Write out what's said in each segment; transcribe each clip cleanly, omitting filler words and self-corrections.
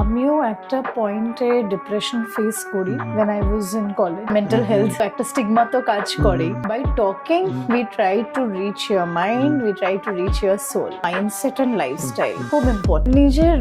আমিও একটা পয়েন্টে ডিপ্রেশন ফেস করি when I was in college. Mental health একটা স্টিগমা তো কাজ করেই। By talking we try to reach your mind, we try to reach your soul. Mindset and lifestyle খুব ইম্পর্টেন্ট। নিজের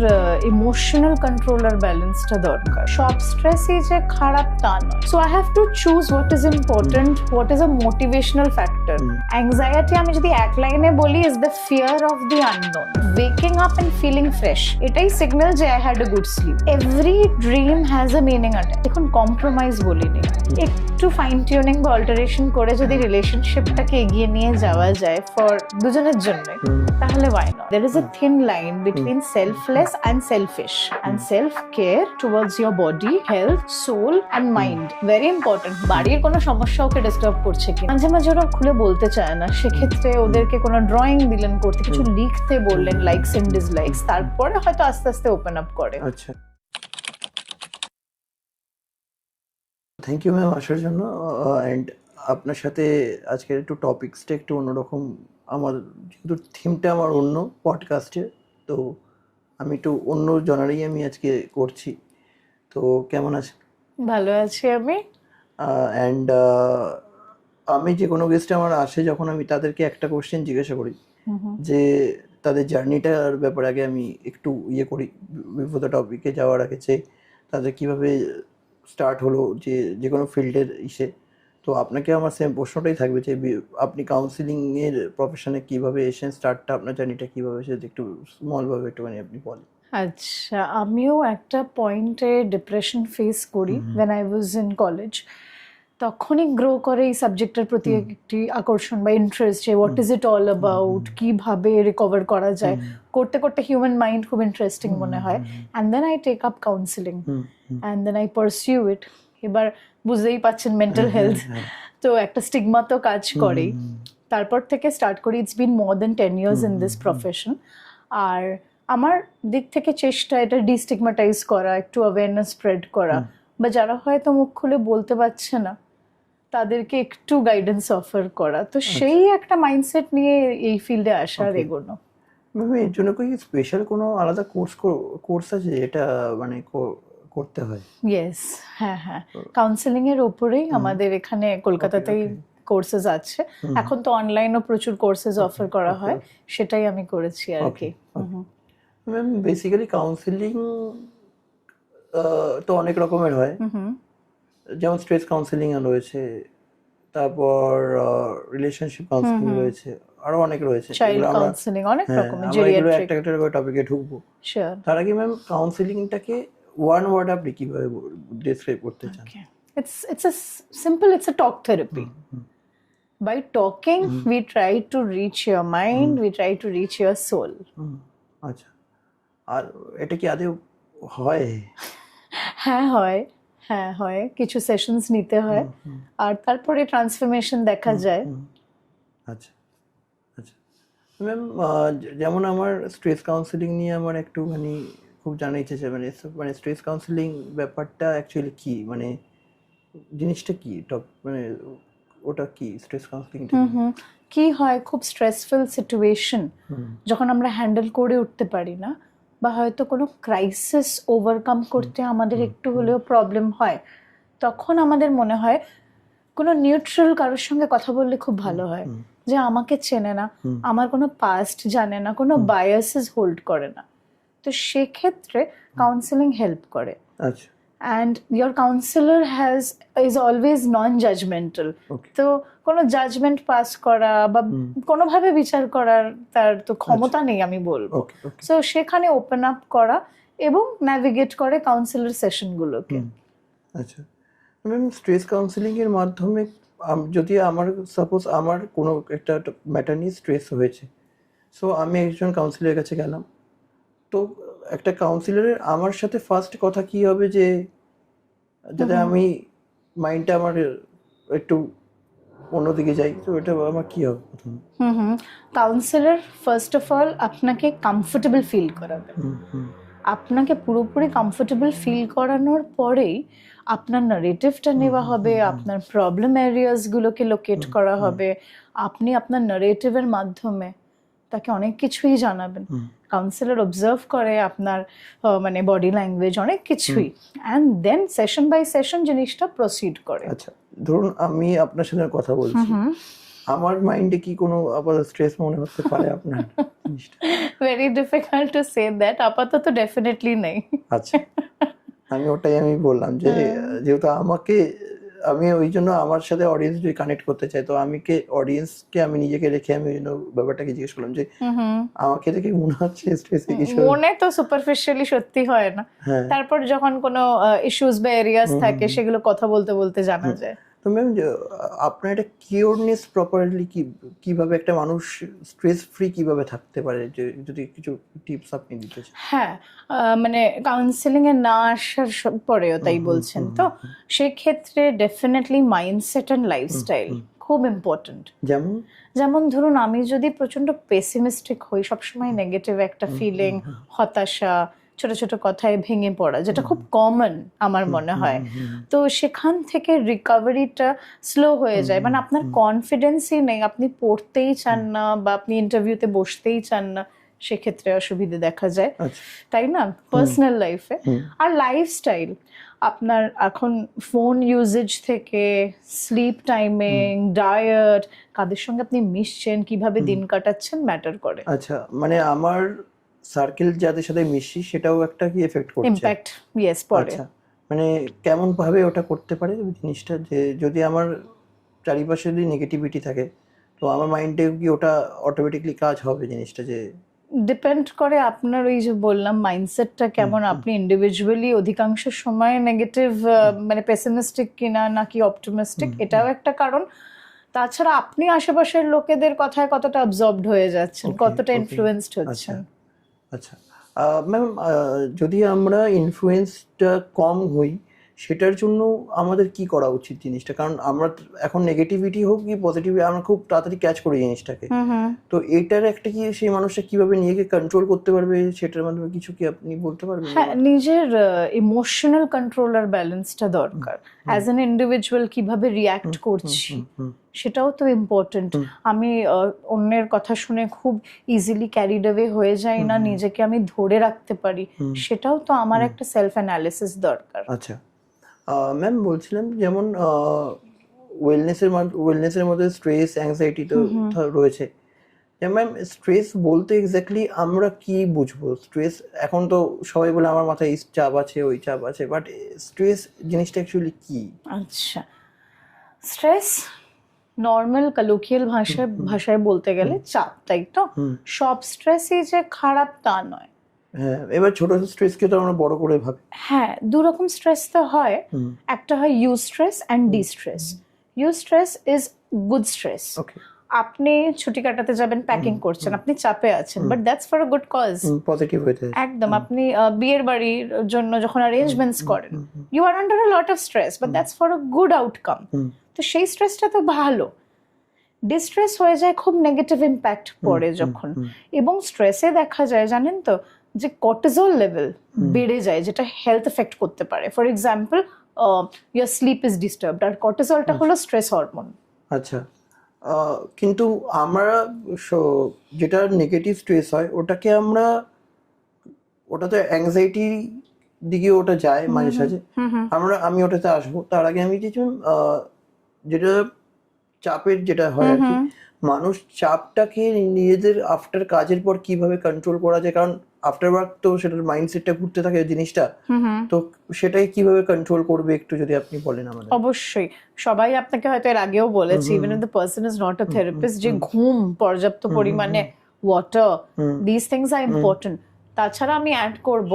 ইমোশনাল কন্ট্রোল আর ব্যালেন্সটা দরকার। সব স্ট্রেসই যে খারাপ তা নয়। So I have to choose what is important, what is a motivational factor. Anxiety আমি যদি এক লাইনে বলি is the fear of the unknown. Waking up and feeling fresh, এটাই সিগন্যাল যে I had a good sleep. Every dream has a meaning at. এখন compromise বলিনি, একটু ফাইন টিউনিং বা অল্টারেশন করে যদি রিলেশনশিপটাকে এগিয়ে নিয়ে যাওয়া যায় ফর দুজনের জন্য, তাহলে why not? There is a thin line between selfless and selfish, and self-care towards your body, health, soul and mind. Very important. বাড়ির কোনো সমস্যা ওকে ডিস্টার্ব করছে কি মাঝে মাঝে ওরা খুলে বলতে চায় না, সেক্ষেত্রে ওদেরকে কোনো ড্রয়িং দিলেন করতে, কিছু লিখতে বললেন লাইকস এন্ড ডিসলাইকস, তারপরে হয়তো আস্তে আস্তে ওপেন আপ করে। আচ্ছা, থ্যাংক ইউ ম্যাম আসার জন্য। অ্যান্ড আপনার সাথে আজকের একটু টপিক্সটা একটু অন্যরকম, আমার যেহেতু থিমটা আমার অন্য পডকাস্টে, তো আমি একটু অন্য জনারেই আমি আজকে করছি। তো কেমন আছেন? ভালো আছি আমি। অ্যান্ড আমি যে কোনো গেস্টে আমার আসে যখন, আমি তাদেরকে একটা কোশ্চেন জিজ্ঞাসা করি যে তাদের জার্নিটার ব্যাপারে আগে আমি একটু করি বিফোর দ্য টপিকে যাওয়ার আগে, যে তাদের কীভাবে স্টার্ট হলো যে কোনো ফিল্ডের ইসে। তো আপনাকে আমার সেম প্রশ্নটাই থাকবে যে আপনি কাউন্সিলিংয়ের প্রফেশনে কীভাবে এসেছেন, স্টার্টটা আপনার জার্নিটা কীভাবে এসেছে, একটু স্মলভাবে একটুখানি আপনি বলেন। আচ্ছা, আমিও একটা পয়েন্টে ডিপ্রেশন ফেস করি when I was in college. তখনই গ্রো করে এই সাবজেক্টের প্রতি একটি আকর্ষণ বা ইন্টারেস্ট, যে what is it all about, কিভাবে রিকভার করা যায়। করতে করতে হিউম্যান মাইন্ড খুব ইন্টারেস্টিং মনে হয়। And then I take up counselling and then I pursue it. এবার বুঝতেই পাচ্ছেন মেন্টাল হেলথ তো একটা স্টিগমা তো কাজ করেই। তারপর থেকে স্টার্ট করি। It's been more than 10 years in this profession. আর আমার দিক থেকে চেষ্টা এটা ডিস্টিগমাটাইজ করা, একটু অ্যাওয়ারনেস স্প্রেড করা, বা যারা হয়তো মুখ খুলে বলতে পারছে না তাদেরকে একটু গাইডেন্স অফার করা। তো সেই একটা মাইন্ডসেট নিয়ে এই ফিল্ডে আসার এগোনো। ম্যাম এর জন্য কি স্পেশাল কোনো আলাদা কোর্স আছে এটা মানে করতে হয়? ইয়েস, হ্যাঁ হ্যাঁ, কাউন্সেলিং এর উপরেই আমাদের এখানে কলকাতাতেই কোর্সেস আছে। এখন তো অনলাইনও প্রচুর কোর্সেস অফার করা হয়, সেটাই আমি করেছি আর কি। ম্যাম বেসিক্যালি কাউন্সিলিং তো অনেক রকমের হয়, যেমন স্ট্রেস কাউন্সিলিং রয়েছে, তারপর রিলেশনশিপ কাউন্সিলিং রয়েছে, আরো অনেক রয়েছে। চাইল্ড কাউন্সিলিং, অনেক রকমের, আমরা এগুলো একটা একটা করে টপিকে ঢুকবো। শিওর। তার আগে ম্যাম কাউন্সিলিংটাকে ওয়ান ওয়ার্ড আপনি কিভাবে ডেসক্রাইব করতে চান? It's a simple, it's a talk therapy. By talking we try to reach your mind, we try to reach your soul. আচ্ছা, আর এটা কি আদৌ হয়? হ্যাঁ হয়, হ্যাঁ হয়। কিছু সেশনস নিতে হয় আর তারপরে ট্রান্সফরমেশন দেখা যায়। আচ্ছা আচ্ছা ম্যাম, যেমন আমার স্ট্রেস কাউন্সিলিং নিয়ে আমার একটুখানি খুব জানার ইচ্ছে আছে। মানে স্ট্রেস কাউন্সিলিং ব্যাপারটা অ্যাকচুয়ালি কি, মানে জিনিসটা কি, মানে ওটা কি স্ট্রেস কাউন্সিলিং? কি হয়, খুব স্ট্রেসফুল সিচুয়েশন যখন আমরা হ্যান্ডেল করে উঠতে পারি না, বা হয়তো কোনো ক্রাইসিস ওভারকাম করতে আমাদের একটু হলেও প্রবলেম হয়, তখন আমাদের মনে হয় কোনো নিউট্রাল কারোর সঙ্গে কথা বললে খুব ভালো হয়, যে আমাকে চেনে না, আমার কোনো পাস্ট জানে না, কোনো বায়াসেস হোল্ড করে না। তো সেক্ষেত্রে কাউন্সিলিং হেল্প করে। আচ্ছা। And your counselor is always non-judgmental. তো কোনো জাজমেন্ট পাস করা বা কোনোভাবে বিচার করার তার তো ক্ষমতা নেই আমি বলবো। সো সেখানে ওপেন আপ করা এবং ন্যাভিগেট করে কাউন্সিলর সেশনগুলোকে। আচ্ছা ম্যাম, স্ট্রেস কাউন্সিলিং এর মাধ্যমে যদি আমার সাপোজ আমার কোনো একটা ম্যাটার নিয়ে স্ট্রেস হয়েছে, সো আমি একজন কাউন্সিলরের কাছে গেলাম, তো একটা কাউন্সিলরের আমার সাথে ফার্স্ট কথা কি হবে, যে যাতে আমি মাইন্ডটা আমার একটু অন্যদিকে যাই, তো এটা আমার কি হবে প্রথমে? কাউন্সিলর ফার্স্ট অফ অল আপনাকে কমফোর্টেবল ফিল করাবে। আপনাকে পুরোপুরি কমফোর্টেবল ফিল করানোর পরেই আপনার নারেটিভটা নেওয়া হবে, আপনার প্রবলেম এরিয়াসগুলোকে লোকেট করা হবে। আপনি আপনার নারেটিভের মাধ্যমে তাকে অনেক কিছুই জানাবেন। কাউন্সিলর অবজার্ভ করে আপনার মানে বডি ল্যাঙ্গুয়েজ, অনেক কিছুই, and then session by session জিনিসটা প্রসিড করে। আচ্ছা, ধরুন আমি আপনার সাথে কথা বলছি, আমার মাইন্ডে কি কোনো আবার স্ট্রেস মনে হতে পারে আপনার জিনিসটা? Very difficult to say that, আপাতত ডেফিনেটলি নেই। আচ্ছা, আমি বললাম যে যেহেতু আমি ওই জন্য আমার সাথে অডিয়েন্স যদি কানেক্ট করতে চাই, তো অডিয়েন্সকে আমি নিজেকে রেখে আমি ওই জন্য ব্যাপারটাকে জিজ্ঞেস করলাম যে আমাকে দেখে মনে হচ্ছে স্ট্রেসে কিছু মনে তো সুপারফিশিয়ালি সত্যি হয় না, তারপর যখন কোনো ইস্যুস বা এরিয়াস থাকে সেগুলো কথা বলতে বলতে জানা যায়। তো ম্যাম, আপনার একটা কিওরনেস প্রপারলি কিভাবে একটা মানুষ স্ট্রেস ফ্রি কিভাবে থাকতে পারে, যদি কিছু টিপস আপনি দিতে চান? হ্যাঁ, মানে কাউন্সিলিং এ না আসার পরেও তাই বলছেন তো, সেক্ষেত্রে ডেফিনেটলি মাইন্ডসেট অ্যান্ড লাইফস্টাইল খুব ইম্পর্টেন্ট। যেমন ধরুন, আমি যদি প্রচন্ড পেসিমিস্টিক হই, সবসময় নেগেটিভ একটা ফিলিং, হতাশা, ছোট ছোট কথায় ভেঙে পড়া, যেটা খুব কমন আমার মনে হয়, তো সেখান থেকে রিকভারিটা স্লো হয়ে যায়। মানে আপনার কনফিডেন্সই নেই, আপনি পড়তেই চান না বা আপনি ইন্টারভিউতে বসতেই চান না, সেক্ষেত্রে অসুবিধে দেখা যায়, তাই না, পার্সোনাল লাইফে। আর লাইফস্টাইল, আপনার এখন ফোন ইউজেজ থেকে স্লিপ টাইমিং, ডায়েট, কাদের সঙ্গে আপনি মিশছেন, কিভাবে দিন কাটাচ্ছেন ম্যাটার করে। আচ্ছা, মানে আমার সার্কেল যাদের সাথে মিশি সেটাও একটা কি এফেক্ট করছে? ইমপ্যাক্ট, ইয়েস, পড়ে। আচ্ছা, মানে কেমন ভাবে ওটা করতে পারে জিনিসটা, যে যদি আমার চারিপাশে যদি নেগেটিভিটি থাকে, তো আমার মাইন্ডে কি ওটা অটোমেটিকলি কাজ হবে জিনিসটা? যে ডিপেন্ড করে আপনার ওই যে বললাম মাইন্ডসেটটা কেমন, আপনি ইন্ডিভিজুয়ালি অধিকাংশ সময় নেগেটিভ মানে পেসিমিস্টিক কিনা নাকি অপটিমিস্টিক, এটাও একটা কারণ। তাছাড়া আপনি আশেপাশের লোকেদের কথায় কতটা অবজর্ভড হয়ে যাচ্ছেন, কতটা ইনফ্লুয়েন্সড হচ্ছেন। আচ্ছা ম্যাম, যদি আমরা ইনফ্লুয়েন্সটা কম হই, সেটার জন্য আমাদের কি করা উচিত জিনিসটা? কারণ আমরা এখন নেগেটিভিটি হোক কি পজিটিভ, আমরা খুব তাড়াতাড়ি ক্যাচ করি জিনিসটাকে। তো এটার একটা কি সেই মানুষটা কিভাবে নিজেকে কন্ট্রোল করতে পারবে, সেটার মাধ্যমে কিছু কি আপনি বলতে পারবেন? হ্যাঁ, নিজের ইমোশনাল কন্ট্রোল আর ব্যালেন্সটা দরকার। অ্যাজ অ্যান ইন্ডিভিজুয়াল কিভাবে রিয়াক্ট করছি সেটাও তো ইম্পর্টেন্ট। আমি অন্যের কথা শুনে খুব ইজিলি ক্যারিড অ্যাওয়ে হয়ে যাই না, নিজেকে আমি ধরে রাখতে পারি, সেটাও তো আমার একটা সেলফ অ্যানালিসিস দরকার। আচ্ছা ম্যাম, বলছিলাম যেমন ওয়েলনেসের মধ্যে স্ট্রেস, অ্যাংজাইটি তো রয়েছে। ম্যাম, স্ট্রেস বলতে এক্স্যাক্টলি আমরা কি বুঝবো? স্ট্রেস এখন তো সবাই বলে আমার মাথায় এই চাপ আছে, ওই চাপ আছে, বাট স্ট্রেস জিনিসটা অ্যাকচুয়ালি কি? আচ্ছা, স্ট্রেস নর্মাল কলোকিয়াল ভাষায় বলতে গেলে চাপ, তাই তো? সব স্ট্রেসই যে খারাপ তা নয়। হ্যাঁ, এবার ছোট স্ট্রেসকে তো আমরা বড় করে ভাবি। হ্যাঁ, দু রকম স্ট্রেস তো হয়, একটা হয় eustress and distress. Eustress is good stress. আপনি ছুটি কাটাতে যাবেন, প্যাকিং করছেন, আপনি চাপে আছেন, but that's for a good cause, positive হইতে একদম। আপনি বিয়ের বাড়ির জন্য যখন অ্যারেঞ্জমেন্টস করেন, you are under a lot of stress, but that's for a good outcome. তো সেই স্ট্রেসটা তো ভালো। ডিস্ট্রেস হয়ে যায়, খুব নেগেটিভ ইম্প্যাক্ট পড়ে যখন, এবং স্ট্রেসে দেখা যায় জানেন তো যে কর্টিজল লেভেল বেড়ে যায়, যেটা হেলথ এফেক্ট করতে পারে। For example, your sleep is disturbed, আর কর্টিজলটা হলো স্ট্রেস হরমোন। আচ্ছা, কিন্তু আমরা যেটা নেগেটিভ স্ট্রেস হয় ওটা তো অ্যাংজাইটি দিকে ওটা যায় মাঝে সাঝে, আমি ওটাতে আসবো। তার আগে আমি কিছু যেটা চাপের যেটা হয় আর কি, মানুষ চাপটাকে নিজেদের আফটার কাজের পর কিভাবে কন্ট্রোল করা যায়, কারণ আফটার ওয়ার্ক তো সেটার মাইন্ডসেটটা ঘুরতে থাকে জিনিসটা, তো সেটাই কিভাবে কন্ট্রোল করবে একটু যদি আপনি বলেন আমাদের। অবশ্যই, সবাই আপনাকে হয়তো এর আগেও বলেছে, even if the person is not a therapist, যে ঘুম, পর্যাপ্ত পরিমাণে water, this things are important. তাছাড়া আমি অ্যাড করব,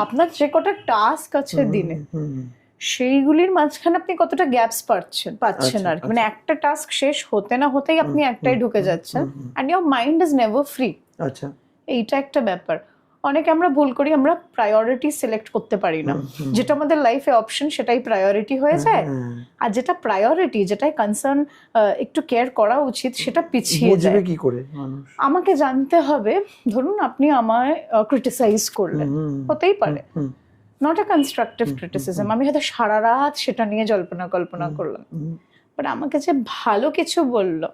আপনার যে কটা টাস্ক আছে দিনে, সেইগুলির মাঝখানে আপনি কতটা গ্যাপস পাচ্ছেন আর কি, মানে একটা টাস্ক শেষ হতে না হতেই আপনি একটাই ঢুকে যাচ্ছেন, and your mind is never free. আচ্ছা, এইটা একটা ব্যাপার। অনেকে আমরা ভুল করি, আমরা প্রায়োরিটি সিলেক্ট করতে পারি না, যেটা আমাদের লাইফে অপশন সেটাই প্রায়োরিটি হয়ে যায়, আর যেটা প্রায়োরিটি, যেটাই কনসার্ন একটু কেয়ার করা উচিত, সেটা পিছিয়ে যায়। কি করে মানুষ? আমাকে জানতে হবে, ধরুন আপনি আমায় ক্রিটিসাইজ করলেন, হতেই পারে, নট আ কনস্ট্রাকটিভ ক্রিটিসিজম, আমি হয়তো সারা রাত সেটা নিয়ে কল্পনা করলাম, বাট আমাকে যে ভালো কিছু বললো,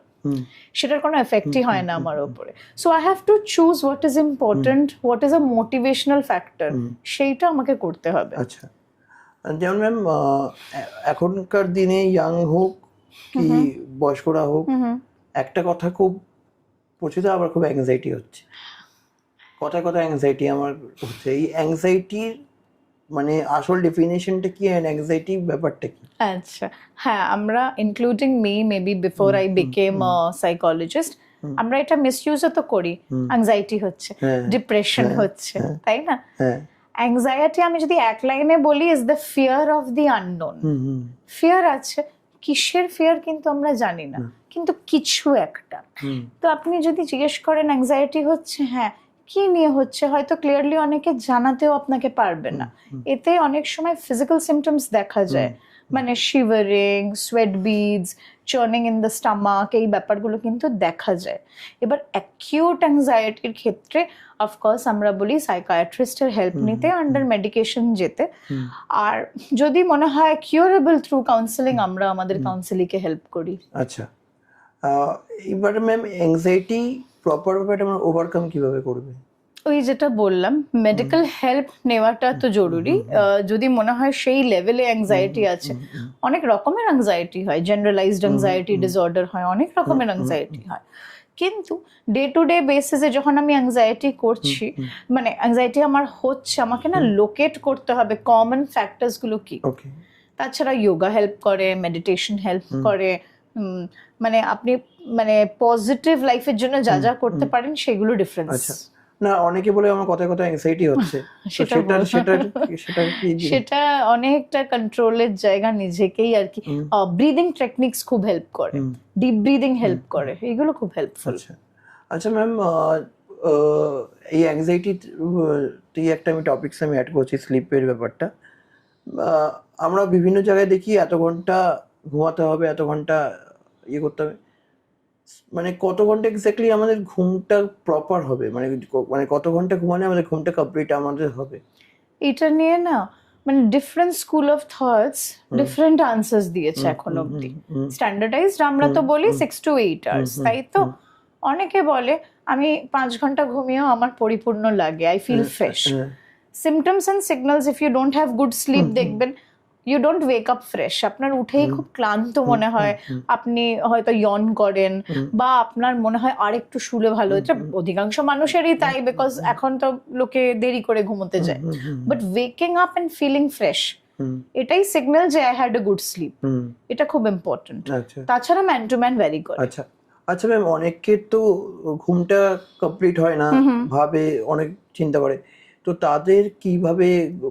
সেটার কোনো এফেক্টই হয় না আমার ওপরে। So I have to choose what is important, what is a motivational factor, সেইটা আমাকে করতে হবে। আচ্ছা, যেমন ম্যাম এখনকার দিনে ইয়াং হোক কি বয়স্করা হোক, একটা কথা খুব প্রচলিত, আবার খুব অ্যাংজাইটি হচ্ছে, কথায় কথায় অ্যাংজাইটি আমার হচ্ছে। এই অ্যাংজাইটির মানে আসল ডেফিনেশনটা কি, অ্যাংজাইটি ব্যাপারটা কি? আচ্ছা, হ্যাঁ, আমরা including me maybe before I became a psychologist, আমরা এটা মিসইউজও তো করি। অ্যাংজাইটি হচ্ছে, ডিপ্রেশন হচ্ছে, তাই না? অ্যাংজাইটি আমি যদি এক লাইনে বলি is the fear of the unknown. Fear আছে, কিসের ফিয়ার কিন্তু আমরা জানি না, কিন্তু কিছু একটা। তো আপনি যদি জিজ্ঞেস করেন অ্যাংজাইটি হচ্ছে, হ্যাঁ, কি নিয়ে হচ্ছে, হয়তো ক্লিয়ারলি অনেকে জানাতেও আপনাকে পারবে না। এতে অনেক সময় ফিজিক্যাল সিমটমস দেখা যায়, মানে shivering, sweat beads, churning in the stomach, এই ব্যাপারগুলো কিন্তু দেখা যায়। এবার অ্যাকিউট অ্যাংজাইটির ক্ষেত্রে অফকোর্স আমরা বলি সাইকিয়াট্রিস্টের হেল্প নিতে, আন্ডার মেডিকেশন যেতে। আর যদি মনে হয় কিউরেবল থ্রু কাউন্সেলিং, আমরা আমাদের কাউন্সেলিংকে হেল্প করি। আচ্ছা, এবারে ম্যাম অ্যাংজাইটি প্রপার ভাবে আমরা ওভারকাম কিভাবে করবে? ওই যেটা বললাম, মেডিকেল হেল্প নেওয়াটা তো জরুরি। যদি মনে হয় সেই লেভেলে অ্যাংজাইটি আছে, অনেক রকমের অ্যাংজাইটি হয়, জেনারেলাইজড অ্যাংজাইটি ডিসঅর্ডার হয়, অনেক রকমের অ্যাংজাইটি হয়। কিন্তু ডে টু ডে বেসিসে যখন আমি অ্যাংজাইটি করছি, মানে অ্যাংজাইটি আমার হচ্ছে, আমাকে না লোকেট করতে হবে কমন ফ্যাক্টরস গুলো কি। তাছাড়া যোগা হেল্প করে, মেডিটেশন হেল্প করে, মানে আপনি মানে পজিটিভ লাইফের জন্য যা যা করতে পারেন সেগুলো ডিফারেন্স। আচ্ছা, না অনেকে বলে আমার কথায় কথায় অ্যাংজাইটি হচ্ছে, সেটা অনেকটা কন্ট্রোলের জায়গা নিজেকেই আর কি। ব্রিদিং টেকনিক্স খুব হেল্প করে, ডিপ ব্রিদিং হেল্প করে, এগুলো খুব হেল্পফুল। আচ্ছা ম্যাম, এই অ্যাংজাইটি একটা আমি টপিকস আমি অ্যাড করছি, স্লিপের ব্যাপারটা। আমরা বিভিন্ন জায়গায় দেখি এত ঘন্টা ঘুমাতে হবে, এত ঘন্টা ইয়ে করতে হবে, মানে কত ঘন্টা এক্স্যাক্টলি আমাদের ঘুমটা প্রপার হবে, মানে কত ঘন্টা ঘুমালে আমাদের ঘুমটা কমপ্লিট আমাদের হবে? এটা নিয়ে না মানে different school of thoughts different answers দিয়েছে এখন অবধি। স্ট্যান্ডার্ডাইজড আমরা তো বলি 6 to 8 আওয়ার্স, তাই তো? অনেকে বলে আমি 5 ঘন্টা ঘুমিয়েও আমার পরিপূর্ণ লাগে, I feel fresh. Symptoms and signals, if you don't have good sleep, দেখবেন you don't wake up fresh. আপনার উঠেই খুব ক্লান্ত মনে হয়, আপনি হয়তো ইয়ন করেন, বা আপনার মনে হয় আর একটু শুলে ভালো হতো। অধিকাংশ মানুষেরই তাই, বিকজ এখন তো লোকে দেরি করে ঘুমোতে যায়। But waking up and feeling fresh, এটাই সিগন্যাল যে I had a good sleep. এটা খুব ইম্পর্টেন্ট। তাছাড়া ম্যান টু ম্যান ভ্যারি করে। আচ্ছা আচ্ছা ম্যাম, অনেকের তো ঘুমটা কমপ্লিট হয় না, ভাবে অনেক চিন্তা করে, তো তাদের কিভাবে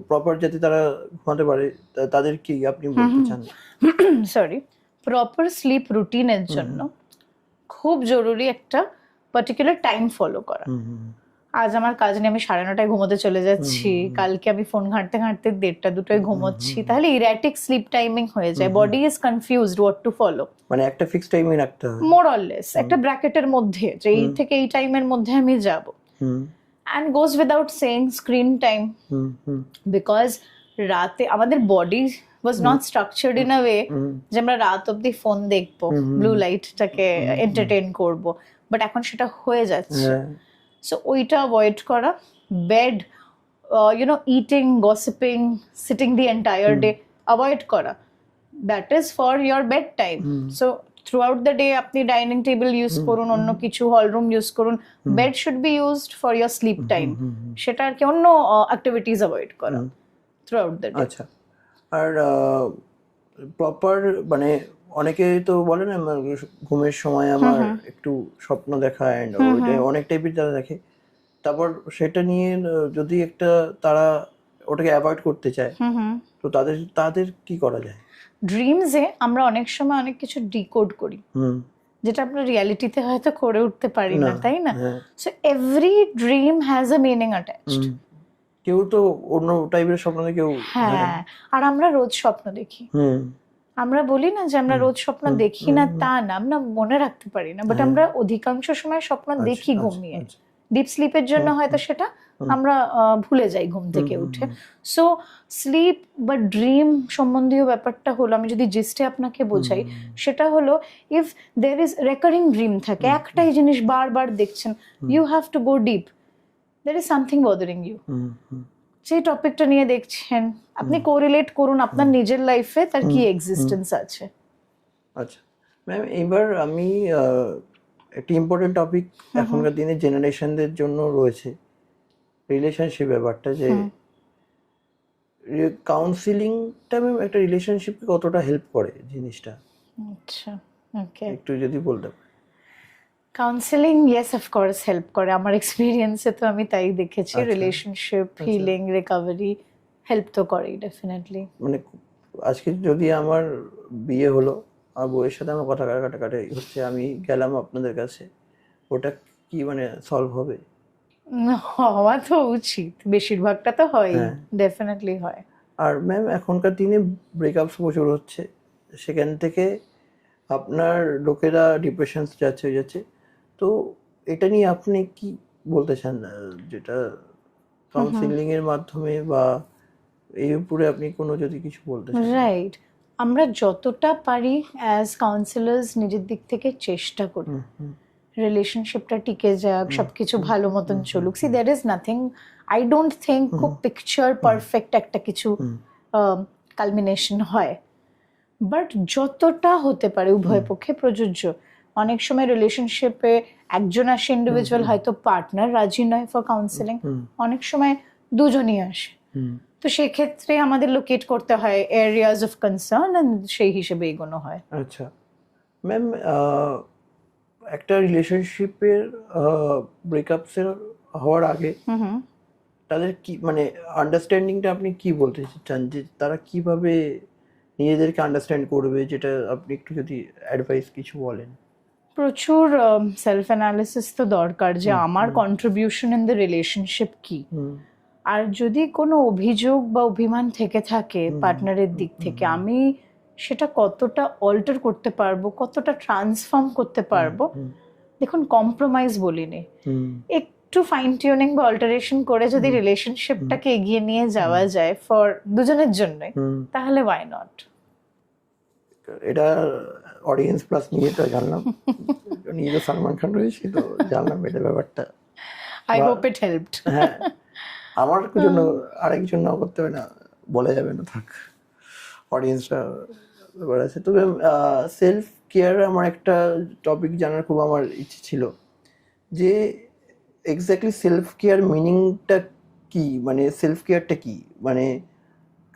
প্রপার যাতে তারা ঘুমাতে পারে, তাদের কি আপনি বলতে চান? সরি, প্রপার স্লিপ রুটিনের জন্য খুব জরুরি একটা পার্টিকুলার টাইম ফলো করা। আজ আমার কাজ নেই, আমি 9:30 ঘুমোতে চলে যাচ্ছি, কালকে আমি ফোন ঘাঁটতে ঘাঁটতে 1:30 2টায় ঘুমোচ্ছি, তাহলে ইরাটিক স্লিপ টাইমিং হয়ে যায়। Body is confused what to follow. মানে একটা ফিক্সড টাইমে রাখতে হবে, মোর অর লেস একটা ব্র্যাকেটের মধ্যে, যে এই থেকে এই টাইমের মধ্যে আমি যাব। And goes without saying screen time, because রাতে আমাদের body was not structured in a way যে আমরা রাত অবধি ফোন দেখবো, ব্লু লাইটটাকে এন্টারটেইন করব, বাট এখন সেটা হয়ে যাচ্ছে। সো ওইটা অ্যাভয়েড করা। Bed, eating, gossiping, sitting the entire day avoid করা, that is for your bed time. So throughout the day আপনি ডাইনিং টেবিল ইউজ করুন, অন্য কিছু হল রুম ইউজ করুন, bed should be used for your sleep time. সেটা আর কি, অন্য অ্যাক্টিভিটিস অ্যাভয়েড করা থ্রুআউট দ্য ডে। আচ্ছা, আর প্রপার মানে অনেকে তো বলে না ঘুমের সময় আমার একটু স্বপ্ন দেখা, এন্ড ওইটা অনেক টাইপের যারা দেখে, তারপর সেটা নিয়ে যদি একটা তারা ওটাকে অ্যাভয়েড করতে চায়, তো তাদের কি করা যায়? ড্রিমসে আমরা অনেক সময় অনেক কিছু ডিকোড করি, যেটা আমরা রিয়ালিটিতে হয়তো করে উঠতে পারি না, তাই না? So every dream has a meaning attached. কেউ তো অন্য টাইপের স্বপ্ন দেখে, হ্যাঁ, আর আমরা রোজ স্বপ্ন দেখি। আমরা বলি না যে আমরা রোজ স্বপ্ন দেখি না, তা না, আমরা মনে রাখতে পারি না, বাট আমরা অধিকাংশ সময় স্বপ্ন দেখি ঘুমিয়ে, ডিপ স্লিপের জন্য হয়তো সেটা আমরা ভুলে যাই ঘুম থেকে উঠে। সো স্লিপ বা ড্রিম সম্বন্ধীয় ব্যাপারটা হলো, আমি যদি জিস্টে আপনাকে বোঝাই, সেটা হলো if there is recurring dream থাকে, একটাই জিনিস বারবার দেখছেন, you have to go deep, there is something bothering you. যে টপিকটা নিয়ে দেখছেন আপনি কোরিলেট করুন আপনার নিজের লাইফে তার কি এক্সিস্টেন্স আছে। আচ্ছা ম্যাম, এবার আমি একটি ইম্পর্টেন্ট টপিক এখনকার দিনে জেনারেশনদের জন্য রয়েছে, রিলেশনশিপ ব্যাপারটা, যে কাউন্সিলিংটা ম্যাম একটা রিলেশনশিপকে কতটা হেল্প করে জিনিসটা, আচ্ছা ওকে। একটু যদি বলতে পারেন। কাউন্সেলিং ইয়েস অফকোর্স হেল্প করে, আমার এক্সপিরিয়েন্সে তো আমি তাই দেখেছি। রিলেশনশিপ হিলিং রিকভারি হেল্প তো করেই ডেফিনেটলি। মানে আজকে যদি আমার বিয়ে হলো, আমার বউয়ের সাথে আমার কথা কাটাকাটি হচ্ছে, আমি গেলাম আপনাদের কাছে, ওটা কি মানে সলভ হবে? হওয়া তো উচিত, বেশিরভাগটা তো হয়, ডেফিনেটলি হয়। আর ম্যাম এখনকার দিনে ব্রেকআপস প্রচুর হচ্ছে, সেখান থেকে আপনার লোকেরা ডিপ্রেশন যাচ্ছে, তো এটা নিয়ে আপনি কি বলতে চান, যেটা কাউন্সিলিং এর মাধ্যমে বা এই উপরে আপনি কোনো যদি কিছু বলতে চান? রাইট, আমরা যতটা পারি অ্যাজ কাউন্সিলার্স নিজের দিক থেকে চেষ্টা করি রিলেশনশিপটা টিকে যাক, সবকিছু ভালো মতন চলুক। See there is nothing, I don't think খুব পিকচার পারফেক্ট একটা কিছু কালমিনেশন হয়, বাট যতটা হতে পারে উভয় পক্ষে প্রযোজ্য। অনেক সময় রিলেশনশিপে একজন আসে ইন্ডিভিজুয়াল, হয়তো পার্টনার রাজি নয় ফর কাউন্সিলিং, অনেক সময় দুজনই আসে, তো সেক্ষেত্রে আমাদের লোকেট করতে হয় এরিয়াজ অফ কনসার্ন এন্ড সেই হিসেবে এগোনো হয়। আচ্ছা ম্যাম, একটা রিলেশনশিপের ব্রেকআপসের হওয়ার আগে তাদের কি মানে আন্ডারস্ট্যান্ডিংটা আপনি কি বলতে চান, যে তারা কিভাবে নিজেদেরকে আন্ডারস্ট্যান্ড করবে, যেটা আপনি একটু যদি অ্যাডভাইস কিছু বলেন? প্রচুর সেলফ অ্যানালিসিস তো দরকার, যে আমার কন্ট্রিবিউশন ইন দ্য রিলেশনশিপ কি, আর যদি কোনো অভিযোগ বা অভিমান থেকে থাকে পার্টনারের দিক থেকে, আমি সেটা কতটা অল্টার করতে পারবো, কতটা ট্রান্সফর্ম করতে পারবো। দেখুন, কম্প্রোমাইজ বলিনি, একটু ফাইন টিউনিং বা অল্টারেশন করে যদি রিলেশনশিপটাকে এগিয়ে নিয়ে যাওয়া যায় ফর দুজনের জন্য, তাহলে ওয়াই নট। এটা অডিয়েন্স প্লাস নিয়ে তো জানলাম, নিয়ে তো সালমান খান রয়েছে, তো জানলাম এটা ব্যাপারটা। I hope it helped. হ্যাঁ, আমার জন্য আরেকজন নাও করতে হবে না, বলা যাবে না, থাক, অডিয়েন্সটা ব্যাপার আছে। তবে সেলফ কেয়ার আমার একটা টপিক জানার খুব আমার ইচ্ছে ছিল, যে এক্স্যাক্টলি সেলফ কেয়ার মিনিংটা কি, মানে সেলফ কেয়ারটা কি, মানে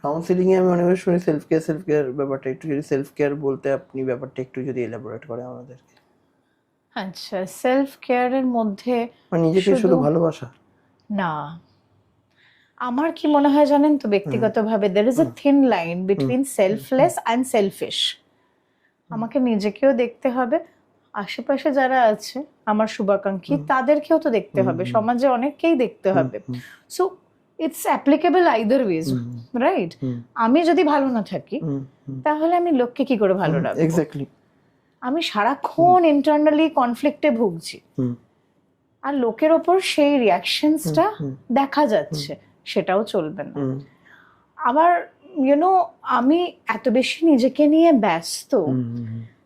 কাউন্সিলিংয়ে আমি অনেক শুনি সেলফ কেয়ার ব্যাপারটা, একটু যদি সেলফ কেয়ার বলতে আপনি ব্যাপারটা একটু যদি এলাবোরেট করে আমাদেরকে। আচ্ছা, সেলফ কেয়ারের মধ্যে মানে নিজেকে শুধু ভালোবাসা না, আমার কি মনে হয় জানেন তো, ব্যক্তিগতভাবে there is a thin line between selfless and selfish. আমাকে নিজেকেও দেখতে হবে, আশেপাশে যারা আছে আমার শুভাকাঙ্ক্ষী তাদেরকেও তো দেখতে হবে, সমাজে অনেককেই দেখতে হবে। So it's applicable either ways, right? আমি যদি ভালো না থাকি তাহলে আমি লোককে কি করে ভালো রাখবো? এক্স্যাক্টলি, আমি সারাক্ষণ ইন্টারনালি কনফ্লিক্টে ভুগছি, আর লোকের ওপর সেই রিয়াকশনসটা দেখা যাচ্ছে, সেটাও চলবে না। আবার ইউনো, আমি এত বেশি নিজেকে নিয়ে ব্যস্ত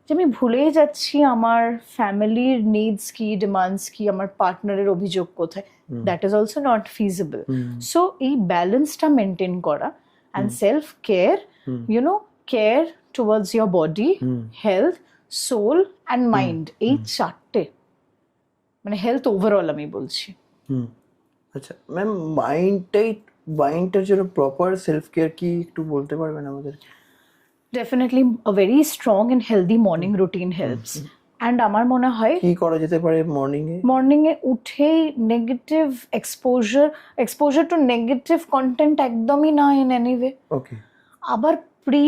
যে আমি ভুলেই যাচ্ছি আমার ফ্যামিলির নিডস কি, ডিমান্ডস কি, আমার পার্টনারের অভিযোগ কোথায়। That is also not feasible. So এই ব্যালেন্সটা মেনটেন করা and self care, you know, care towards your body, health, soul and mind, এই চারটে, মানে হেলথ ওভারঅল আমি বলছি। আচ্ছা ম্যাম, মাইন্ডটার জন্য প্রপার সেলফ কেয়ার কি একটু বলতে পারবেন আমাদের? Definitely a very strong and healthy morning routine helps. And আমার মনে হয় কি করা যেতে পারে মর্নিং এ উঠেই negative exposure two negative content একদমই না ইন এনি ওয়ে। ওকে। আবার প্রি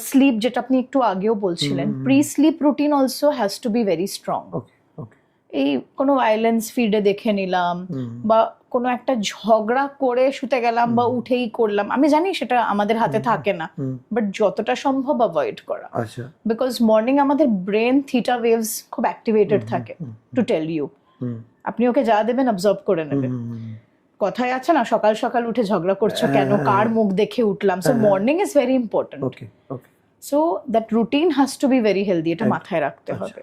স্লিপ, যেটা আপনি একটু আগেও বলছিলেন, pre sleep routine also has to be very strong. এই কোনো ভায়োলেন্স ফিডে দেখে নিলাম বা কোনো একটা ঝগড়া করে শুতে গেলাম বা উঠেই করলাম, আমি জানি সেটা আমাদের হাতে থাকে না, বাট যতটা সম্ভব অ্যাভয়েড করা। বিকজ মর্নিং আমাদের ব্রেন থিটা ওয়েভস খুব অ্যাক্টিভেটেড থাকে, টু টেল ইউ। আপনি ওকে যা দেবেন অবজর্ভ করে নেবে। কথায় আছে না, সকাল সকাল উঠে ঝগড়া করছো কেন, কার মুখ দেখে উঠলাম। So morning is very important. Okay okay. So that routine has to be very healthy, এটা মাথায় রাখতে হবে।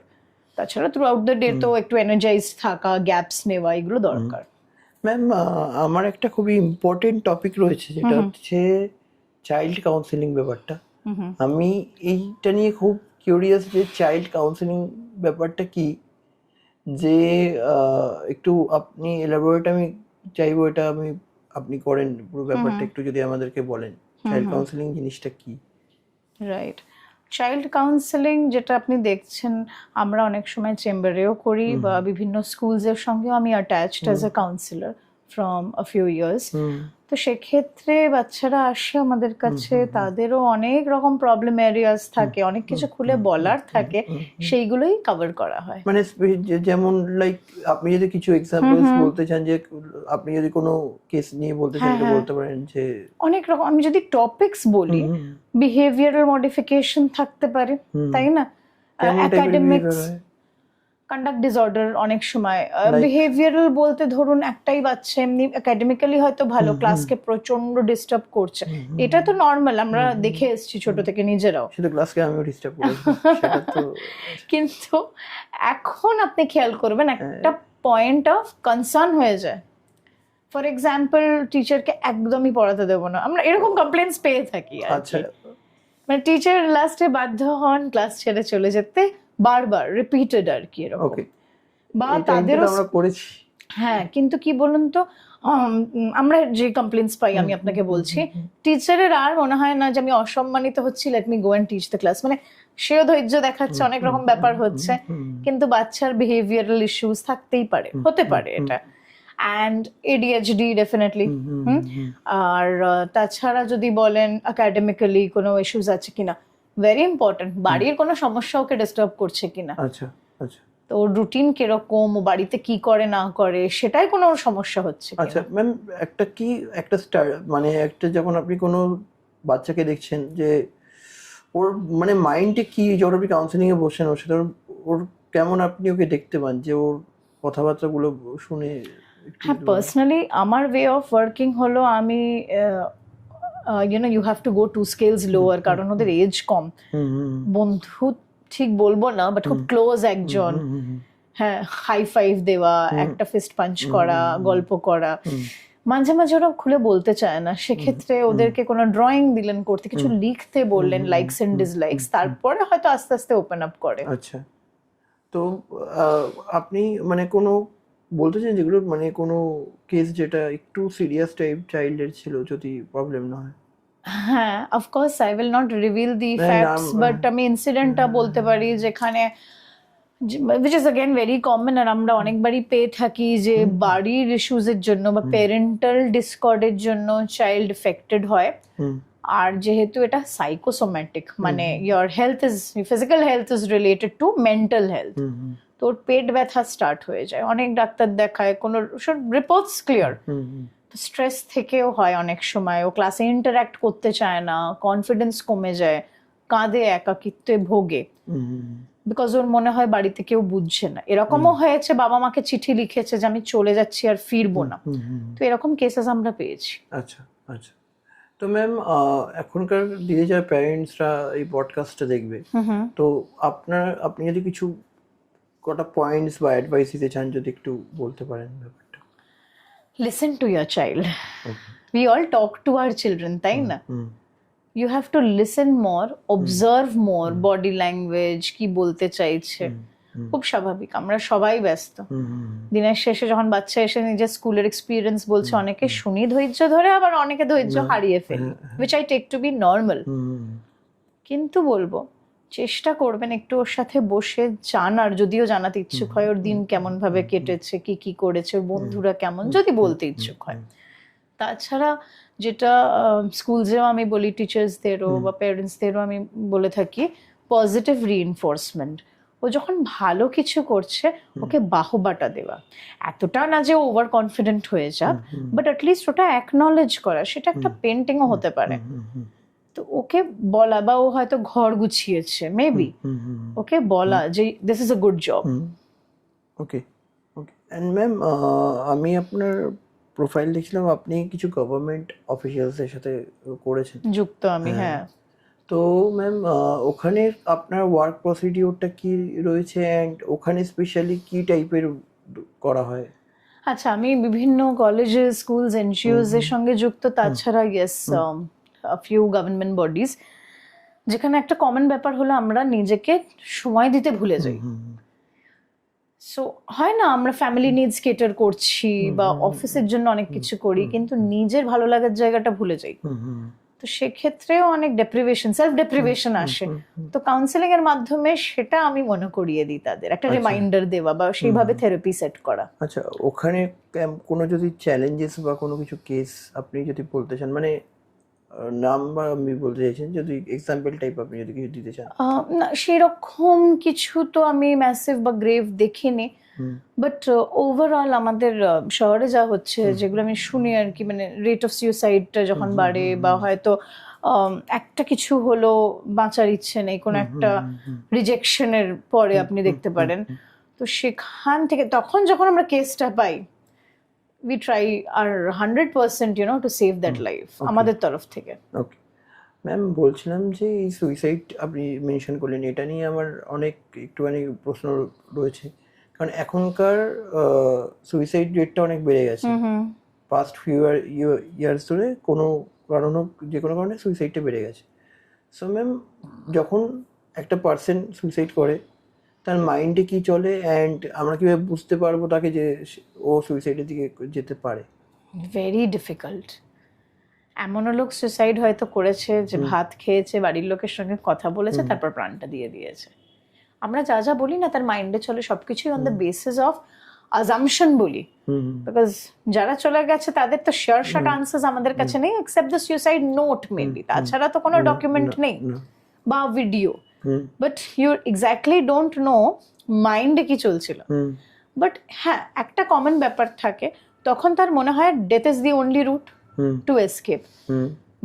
তাছাড়া থ্রু আউট দ্য ডে তো একটু এনার্জাইজ থাকা, গ্যাপস নেওয়া, এগুলো দরকার। ম্যাম আমার একটা খুবই ইম্পর্টেন্ট টপিক রয়েছে, যেটা হচ্ছে চাইল্ড কাউন্সিলিং ব্যাপারটা। আমি এইটা নিয়ে খুব কিউরিয়াস যে চাইল্ড কাউন্সিলিং ব্যাপারটা কি, যে একটু আপনি এলাবোরেট, আমি চাইবো এটা আপনি করেন পুরো ব্যাপারটা, একটু যদি আমাদেরকে বলেন চাইল্ড কাউন্সিলিং জিনিসটা কি। রাইট, চাইল্ড কাউন্সেলিং যেটা আপনি দেখছেন, আমরা অনেক সময় চেম্বারেও করি বা বিভিন্ন স্কুলসের সঙ্গেও আমি attached as a councillor from a few years. তো সেক্ষেত্রে বাচ্চারা আসে আমাদের কাছে, তাদেরও অনেক রকম প্রবলেম এরিয়াস থাকে, অনেক কিছু খুলে বলার থাকে, সেইগুলোই কভার করা হয়। মানে যেমন লাইক আপনি যদি কিছু এক্সাম্পলস বলতে চান, যে আপনি যদি কোনো কেস নিয়ে বলতে চান এটা বলতে পারেন। যে অনেক রকম, আমি যদি টপিকস বলি, বিহেভিয়ারাল মডিফিকেশন থাকতে পারে, তাই না, একাডেমিক্স, কন্ডাক্ট ডিসঅর্ডার, অনেক সময় বিহেভিয়ারাল বলতে ধরুন একটাই বাচ্চা এমনি একাডেমিক্যালি হয়তো ভালো, ক্লাসকে প্রচন্ড ডিস্টার্ব করছে, এটা তো নর্মাল, আমরা দেখে এসেছি ছোট থেকে নিজেরাও, সেটা ক্লাসকে আমিও ডিস্টার্ব করেছি সেটা তো। কিন্তু এখন আপনি খেয়াল করবেন একটা পয়েন্ট অফ কনসার্ন হয়ে যায়। ফর এক্সাম্পল, টিচারকে একদমই পড়াতে দেবো না, আমরা এরকম কমপ্লেন্টস পেয়ে থাকি। আচ্ছা, মানে টিচার লাস্টে বাধ্য হন ক্লাস ছেড়ে চলে যেতে, বারবার রিপিটেড আর কি এরকম। বা তাদেরও আমরা করেছি। হ্যাঁ, কিন্তু কি বলুন তো, আমরা যে কমপ্লেন্টস পাই, আমি আপনাকে বলছি, টিচারের আর মনে হয় না যে আমি অসম্মানিত হচ্ছি, let me go and teach the class. মানে সেও ধৈর্য দেখাচ্ছে, অনেক রকম ব্যাপার হচ্ছে, কিন্তু বাচ্চার বিহেভিয়ারাল ইস্যুস থাকতেই পারে, হতে পারে এটা। And ADHD definitely. আর তাছাড়া যদি বলেন একাডেমিক্যালি কোনো ইস্যুস আছে কিনা, ভেরি ইম্পর্টেন্ট, বাড়ির কোনো সমস্যা ওকে ডিস্টার্ব করছে কিনা। আচ্ছা আচ্ছা। তো ওর রুটিন কিরকম, ও বাড়িতে কি করে না করে, সেটাই কোনো সমস্যা হচ্ছে। আচ্ছা ম্যাম, একটা মানে একটা, যখন আপনি কোনো বাচ্চাকে দেখছেন যে ওর মানে মাইন্ডে কি, যখন আপনি কাউন্সিলিং এ বসেন ওর সাথে, ওর কেমন আপনি ওকে দেখতে পান, যে ওর কথাবার্তাগুলো শুনে? হ্যাঁ, পার্সোনালি আমার ওয়ে অফ ওয়ার্কিং হলো, আমি you have to go 2 scales lower, কারণ ওদের এজ কম। বন্ধু ঠিক বলবো না, বাট খুব ক্লোজ একজন, হ্যাঁ, হাই ফাইভ দেওয়া, একটা ফিস্ট পাঞ্চ করা, গল্প করা, মাঝে মাঝে ওরা খুলে বলতে চায় না, সেক্ষেত্রে ওদেরকে কোনো ড্রয়িং দিলেন করতে, কিছু লিখতে বললেন, লাইকস এন্ড ডিসলাইকস, তারপরে হয়তো আস্তে আস্তে ওপেন আপ করে। আচ্ছা, তো আপনি মানে কোনো বলতে চান যেগুলো, মানে কোনো কেস যেটা একটু সিরিয়াস টাইপ চাইল্ডের ছিল, যদি প্রবলেম না হয়? হ্যাঁ, of course I will not reveal the facts, but আমি ইনসিডেন্টটা বলতে পারি, যেখানে which is again very common, আর আমরা অনেকবারই পেয়ে থাকি যে বাড়ির ইস্যুজের জন্য বা প্যারেন্টাল ডিসকর্ডের জন্য চাইল্ড এফেক্টেড হয়। আর যেহেতু এটা সাইকোসোম্যাটিক, মানে your health is, physical health is related two mental health, তোর পেট ব্যথা স্টার্ট হয়ে যায়, অনেক ডাক্তার দেখায়, কোনো রিপোর্টস ক্লিয়ার, স্ট্রেস থেকেও হয়, অনেক সময় ও ক্লাসে ইন্টারঅ্যাক্ট করতে চায় না, কনফিডেন্স কমে যায়, কাঁদে, একাকিত্বে ভোগে, বিকজ ওর মনে হয় বাড়িতে কেউ বুঝছে না। এরকমও হয়েছে, বাবা মাকে চিঠি লিখেছে যে আমি চলে যাচ্ছি আর ফিরবো না। তো এরকম কেসেস আমরা পেয়েছি। আচ্ছা আচ্ছা। তো ম্যাম, এখনকার দিনে যারা প্যারেন্টসরা এই পডকাস্টটা দেখবে, তো আপনি যদি কিছু কটা পয়েন্টস বা অ্যাডভাইস দিতে চান, যদি একটু বলতে পারেন ব্যাপারটা। Listen to year child. We all talk to our children, তাই না? You have to listen more, observe more, body language, কি বলতে চাইছে, খুব স্বাভাবিক, আমরা সবাই ব্যস্ত। দিনের শেষে যখন বাচ্চা এসে নিজের স্কুলের এক্সপিরিয়েন্স বলছে, অনেকে শুনি ধৈর্য ধরে, আবার অনেকে ধৈর্য হারিয়ে ফেলি, which I take to be normal. কিন্তু বলবো, চেষ্টা করবেন একটু ওর সাথে বসে জানার, যদিও জানাতে ইচ্ছুক হয়, ওর দিন কেমন ভাবে কেটেছে, কি কি করেছে, ওর বন্ধুরা কেমন, যদি বলতে ইচ্ছুক হয়। তাছাড়া যেটা স্কুলসেও আমি বলি, টিচার্সদেরও বা প্যারেন্টসদেরও আমি বলে থাকি, পজিটিভ রিইনফোর্সমেন্ট। ও যখন ভালো কিছু করছে, ওকে বাহবাটা দেওয়া, এতটা না যে ওভার কনফিডেন্ট হয়ে যাক, বাট অ্যাটলিস্ট ওটা অ্যাকনলেজ করা, সেটা একটা পেন্টিংও হতে পারে। তো ওকে বলা, বা ও হয়তো ঘর গুছিয়েছে, মেবি ওকে বলা যে this is a good job. Okay okay, and ma'am আমি আপনার প্রোফাইল দেখছিলাম, আপনি কিছু গভর্নমেন্ট অফিসিয়ালসের সাথে করেছেন। যুক্ত আমি, হ্যাঁ। হ্যাঁ। তো ম্যাম ওখানে আপনার ওয়ার্ক প্রসিডিওরটা কি রয়েছে, অ্যান্ড ওখানে স্পেশালি কি টাইপের করা হয়? আচ্ছা, আমি বিভিন্ন কলেজেস, স্কুলস, এনজিওস এর সঙ্গে যুক্ত, তাছাড়া ইয়েস ফিউ গভর্নমেন্ট বডিজ, যেখানে একটা কমন ব্যাপার হলো আমরা নিজেকে সময় দিতে ভুলে যাই। সো হয় না, আমরা ফ্যামিলি নিডস কেটার করছি বা অফিসের জন্য অনেক কিছু করি, কিন্তু নিজের ভালো লাগার জায়গাটা ভুলে যাই। তো সেক্ষেত্রেও অনেক ডেপ্রিভেশন, সেলফ ডেপ্রিভেশন আসে। তো কাউন্সেলিং এর মাধ্যমে সেটা আমি মনে করিয়ে দিই তাদের, একটা রিমাইন্ডার দেওয়া বা সেইভাবে থেরাপি সেট করা। আচ্ছা, ওখানে কোনো যদি চ্যালেঞ্জেস বা কোনো কিছু কেস আপনি যদি বলতে চান, মানে নাম বা আমি বলতে চাইছেন, যদি এক্সাম্পল টাইপ আপনি যদি কিছু দিতে চান। না, সেরকম কিছু তো আমি ম্যাসিভ বা গ্রেভ দেখিনি, বাট ওভারঅল আমাদের শহরে যা হচ্ছে, যেগুলো আমি শুনি আর কি, মানে রেট অফ সুইসাইডটা যখন বাড়ে, বা হয়তো একটা কিছু হলো, বাঁচার ইচ্ছে নেই, কোনো একটা রিজেকশনের পরে আপনি দেখতে পারেন, তো সেখান থেকে তখন যখন আমরা কেসটা পাই, we try our 100% to save that life আমাদের তরফ থেকে। ওকে ম্যাম, বলছিলাম যে এই সুইসাইড আপনি মেনশন করলেন, এটা নিয়ে আমার অনেক একটুখানি প্রশ্ন রয়েছে, কারণ এখনকার সুইসাইড রেটটা অনেক বেড়ে গেছে পাস্ট ফিউ ইয়ার্স ধরে, কোনো কারণ হোক, যে কোনো কারণে সুইসাইডটা বেড়ে গেছে। সো ম্যাম, যখন একটা পার্সন সুইসাইড করে, তার মাইন্ডে কি চলে, অ্যান্ড আমরা কিভাবে বুঝতে পারবো তাকে যে ও সুইসাইডের দিকে যেতে পারে? Very difficult. এমনও লোক সুইসাইড হয়তো করেছে যে ভাত খেয়েছে, বাড়ির লোকের সঙ্গে কথা বলেছে, তারপর প্রাণটা দিয়ে দিয়েছে। আমরা যা যা বলি না তার মাইন্ডে চলে, সবকিছুই on the basis of assumption বলি, বিকজ যারা চলে গেছে তাদের তো শিওর শর্ট আনসার্স আমাদের কাছে নেই, except the suicide note mainly, তাছাড়া তো কোনো ডকুমেন্ট নেই বা video, but you exactly don't know মাইন্ডে কি চলছিল। বাট হ্যাঁ, একটা কমন ব্যাপার থাকে, তখন তার মনে হয় death is the only route to escape.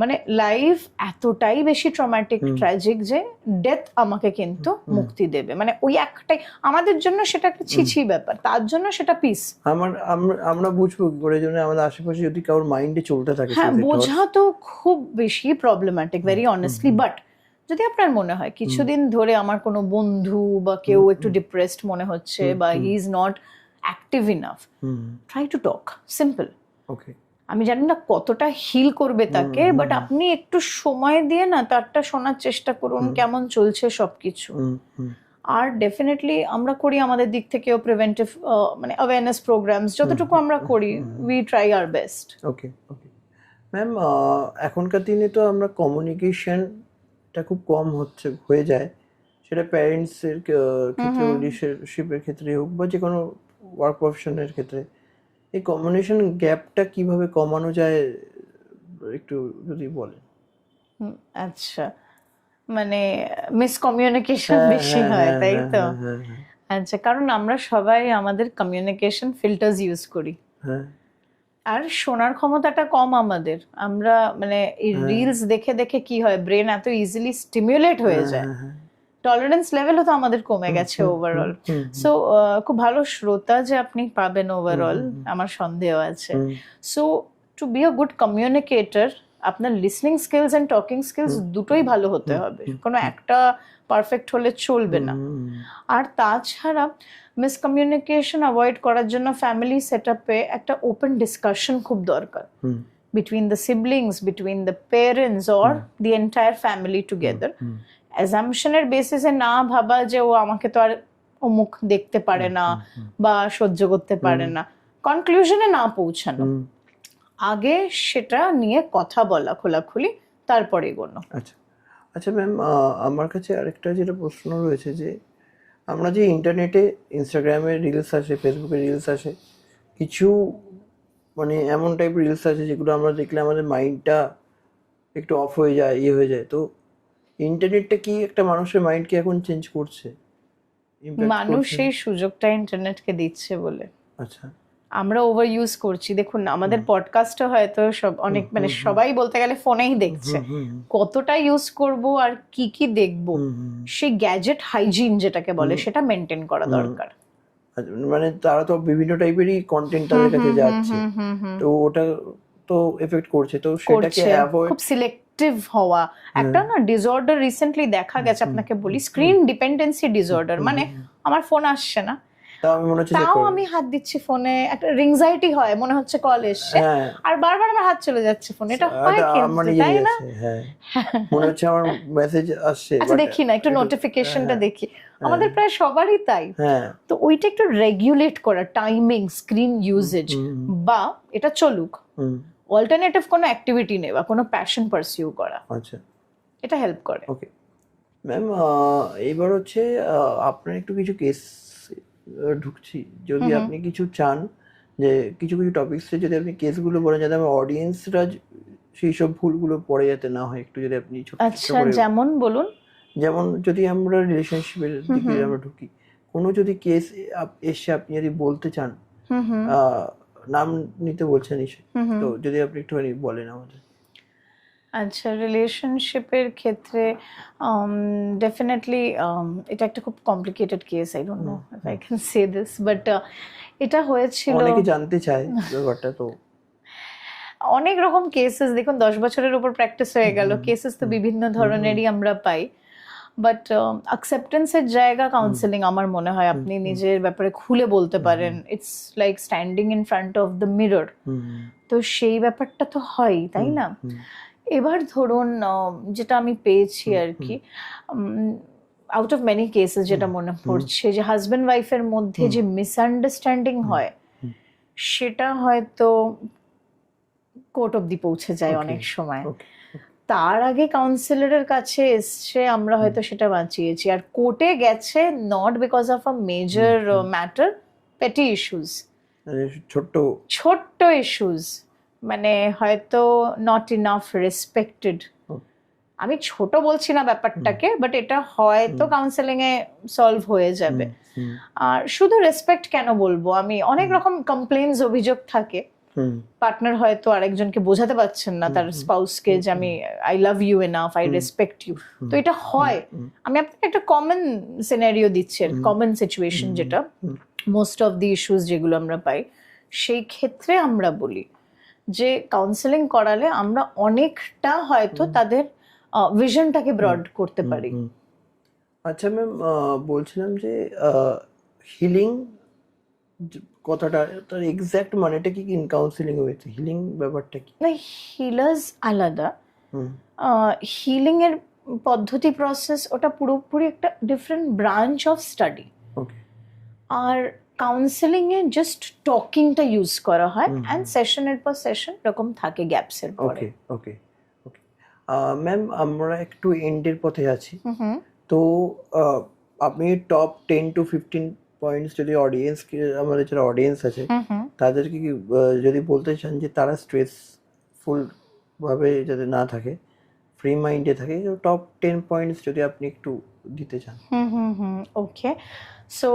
মানে লাইফ এতটাই বেশি ট্রমাটিক, ট্র্যাজিক যে ডেথ আমাকে কিন্তু মুক্তি দেবে, মানে ওই একটাই আমাদের জন্য সেটা একটা ছিছি ব্যাপার, তার জন্য সেটা পিস। আমরা বুঝবো কি করে জন্য আমাদের আশেপাশে যদি কারোর মাইন্ডে চলতে থাকে? হ্যাঁ, বোঝা তো খুব বেশি প্রবলেম্যাটিক, ভেরি অনেস্টলি। বাট যদি আপনার মনে হয় কিছুদিন ধরে আমার কোনো বন্ধু বা কেউ একটু ডিপ্রেসড মনে হচ্ছে, বা he is not active enough, try to talk, simple. Okay, আমি জানি না কতটা হিল করবে তাকে, বাট আপনি একটু সময় দিয়ে না তারটা শোনার চেষ্টা করুন, কেমন চলছে সবকিছু। আর ডেফিনেটলি আমরা করি আমাদের দিক থেকেও প্রিভেন্টিভ, মানে অ্যাওয়ারনেস প্রোগ্রামস যতটুকু আমরা করি, we try our best. Okay okay ma'am, এখনকার দিনে তো আমরা কমিউনিকেশনটা খুব কম হয়ে যায়, সেটা প্যারেন্টসের ক্ষেত্রে, রিলেশনশিপের ক্ষেত্রে হোক, বা যে কোনো ওয়ার্ক প্রফেশনের ক্ষেত্রে, এই কমিউনিকেশন গ্যাপটা কিভাবে কমানো যায় একটু যদি বলেন। আচ্ছা, মানে মিসকমিউনিকেশন বেশি হয়, তাই তো? আচ্ছা, কারণ আমরা সবাই আমাদের কমিউনিকেশন ফিল্টার্স ইউজ করি, আর শোনার ক্ষমতাটা কম আমাদের। আমরা মানে এই রিলস দেখে দেখে কি হয়, ব্রেন এত ইজিলি স্টিমুলেট হয়ে যায়, টলারেন্স লেভেলও তো আমাদের কমে গেছে ওভারঅল। সো খুব ভালো শ্রোতা যে আপনি পাবেন ওভারঅল আমার সন্দেহ আছে। So to be a good communicator, আপনার listening skills and talking skills দুটোই ভালো হতে হবে, কোনো একটা পারফেক্ট হলে চলবে না। আর তাছাড়া মিসকমিউনিকেশন অ্যাভয়েড করার জন্য ফ্যামিলি সেটআপে একটা ওপেন ডিসকাশন খুব দরকার, between the siblings, between the parents, or the entire family together. অ্যাজাম্পশনের বেসিসে না ভাবা যে ও আমাকে তো আর অমুক দেখতে পারে না বা সহ্য করতে পারে না, কনক্লুশনে না পৌঁছানো, আগে সেটা নিয়ে কথা বলা খোলাখুলি, তারপরে এগোনো। আচ্ছা আচ্ছা ম্যাম, আমার কাছে আরেকটা যেটা প্রশ্ন রয়েছে, যে আমরা যে ইন্টারনেটে ইনস্টাগ্রামে রিলস আসে, ফেসবুকে রিলস আসে, কিছু মানে এমন টাইপ রিলস আছে যেগুলো আমরা দেখলে আমাদের মাইন্ডটা একটু অফ হয়ে যায়, হয়ে যায়। তো ইন্টারনেটটা কি একটা মানুষের মাইন্ডকে এখন চেঞ্জ করছে? মানুষ সেই সুযোগটা ইন্টারনেটকে দিচ্ছে বলে। আচ্ছা, আমরা ওভার ইউজ করছি। দেখুন না, আমাদের পডকাস্টও হয়তো সব অনেক, মানে সবাই বলতে গেলে ফোনেই দেখছে, কতটা ইউজ করব আর কি কি দেখব, সেই গ্যাজেট হাইজিন যেটাকে বলে সেটা মেনটেন করা দরকার। মানে তারা তো বিভিন্ন টাইপেরই কন্টেন্ট তাদের কাছে যাচ্ছে, তো ওটা তো এফেক্ট করছে, তো সেটাকে করছে অ্যাভয়েড। খুব সিলেক্টিভ হওয়া। একটা না ডিসঅর্ডার রিসেন্টলি দেখা গেছে, আপনাকে বলি, স্ক্রিন ডিপেন্ডেন্সি ডিসঅর্ডার। মানে আমার ফোন আসছে না, তাও আমি মনে হচ্ছে তাও আমি হাত দিচ্ছি ফোনে, একটা রিংজাইটি হয়, মনে হচ্ছে কল এসছে, হ্যাঁ আর বারবার আমার হাত চলে যাচ্ছে ফোনে। এটা হয় আমার কিন্তু, তাই না? হ্যাঁ মনে হচ্ছে আমার মেসেজ আসছে, আচ্ছা দেখি না, একটু নোটিফিকেশনটা দেখি, আমাদের প্রায় সবারই তাই। হ্যাঁ তো ওইটা একটু রেগুলেট করা, টাইমিং, স্ক্রিন ইউজেজ, বা এটা চলুক, অল্টারনেটিভ কোনো অ্যাক্টিভিটি নেই বা কোনো প্যাশন পারসিউ করা, আচ্ছা এটা হেল্প করে। ওকে ম্যাম, এইবার হচ্ছে আপনার একটু কিছু কেস ঢুকছি, যদি আপনি কিছু চান যে কিছু কিছু টপিকসে যদি আপনি কেসগুলো বলেন, যাতে আমার অডিয়েন্সরা সেই সব ভুলগুলো পড়ে যাতে না হয়, একটু যদি আপনি ছোট আচ্ছা যেমন বলুন। যেমন যদি আমরা রিলেশনশিপের দিকে আমরা ঢুকি, কোনো যদি কেস এসে আপনি যদি বলতে চান, নাম নিতে বলছেন তো যদি আপনি একটুখানি বলেন আমাদের। আচ্ছা, রিলেশনশিপের ক্ষেত্রে ডেফিনেটলি এটা একটা খুব complicated case, I don't know if I can say this, but এটা হয়েছিল, অনেকে জানতে চায় ব্যাপারটা, তো অনেক রকম কেসেস, দেখুন 10 বছরের উপর প্র্যাকটিস হয়ে গেল, কেসেস তো বিভিন্ন ধরনেরই আমরা পাই, বাট অ্যাকসেপ্টেন্সের জায়গা কাউন্সেলিং আমার মনে হয় আপনি নিজের ব্যাপারে খুলে বলতে পারেন, it's like standing in front of the mirror, তো সেই ব্যাপারটা তো হয়, তাই না? এবার ধরুন যেটা আমি পেয়েছি আর কি, আউট অফ মেনি কেসেস যেটা মনে পড়ছে, যে হাজব্যান্ড ওয়াইফের মধ্যে যে মিসআন্ডারস্ট্যান্ডিং হয়, সেটা হয়তো কোর্ট অব্দি পৌঁছে যায় অনেক সময়। তার আগে কাউন্সিলরের কাছে এসছে, আমরা হয়তো সেটা বাঁচিয়েছি, আর কোর্টে গেছে not because of a major matter, পেটি ইস্যুস, ছোট্ট ইস্যুস, মানে হয়তো নট ইনাফ রেসপেক্টেড। আমি ছোট বলছি না ব্যাপারটাকে, বাট এটা হয়তো কাউন্সেলিং এ সলভ হয়ে যাবে। আর শুধু রেসপেক্ট কেন বলবো, আমি অনেক রকম কমপ্লেইনস, অভিযোগ থাকে, পার্টনার হয়তো আরেকজনকে বোঝাতে পারছেন না তার স্পাউসকে যে আমি I love you enough, I respect you, তো এটা হয়। আমি আপনাকে একটা কমন সিনারিও দিচ্ছি, কমন সিচুয়েশন, যেটা মোস্ট অফ দি ইস্যুস যেগুলো আমরা পাই, সেই ক্ষেত্রে আমরা বলি যে কাউন্সেলিং করালে আমরা অনেকটা হয়তো তাদের ভিশনটাকে ব্রড করতে পারি। আচ্ছা ম্যাম, বলছিলাম যে হিলিং কথাটা, তার এক্সাক্ট মানেটা কি ইন কাউন্সিলিং হয়েছে, হিলিং ব্যাপারটা কি? না, হিলার্স আলাদা, হিলিং এর পদ্ধতি, প্রসেস, ওটা পুরোপুরি একটা ডিফারেন্ট ব্রাঞ্চ অফ স্টাডি। আর কাউন্সেলিং এ জাস্ট টকিংটা ইউজ করা হয়, এন্ড সেশনের পর সেশন এরকম থাকে গ্যাপসের পরে। ওকে ওকে ওকে ম্যাম, আমরা একটু এন্ডের পথে আছি, তো আপনি টপ 10 to 15 পয়েন্টস যদি অডিয়েন্সকে, আমাদের যারা অডিয়েন্স আছে তাদেরকে কি যদি বলতে চান যে তারা স্ট্রেসফুল ভাবে যাতে না থাকে, ফ্রি মাইন্ডে থাকে, টপ 10 পয়েন্টস যদি আপনি একটু দিতে চান। Okay, so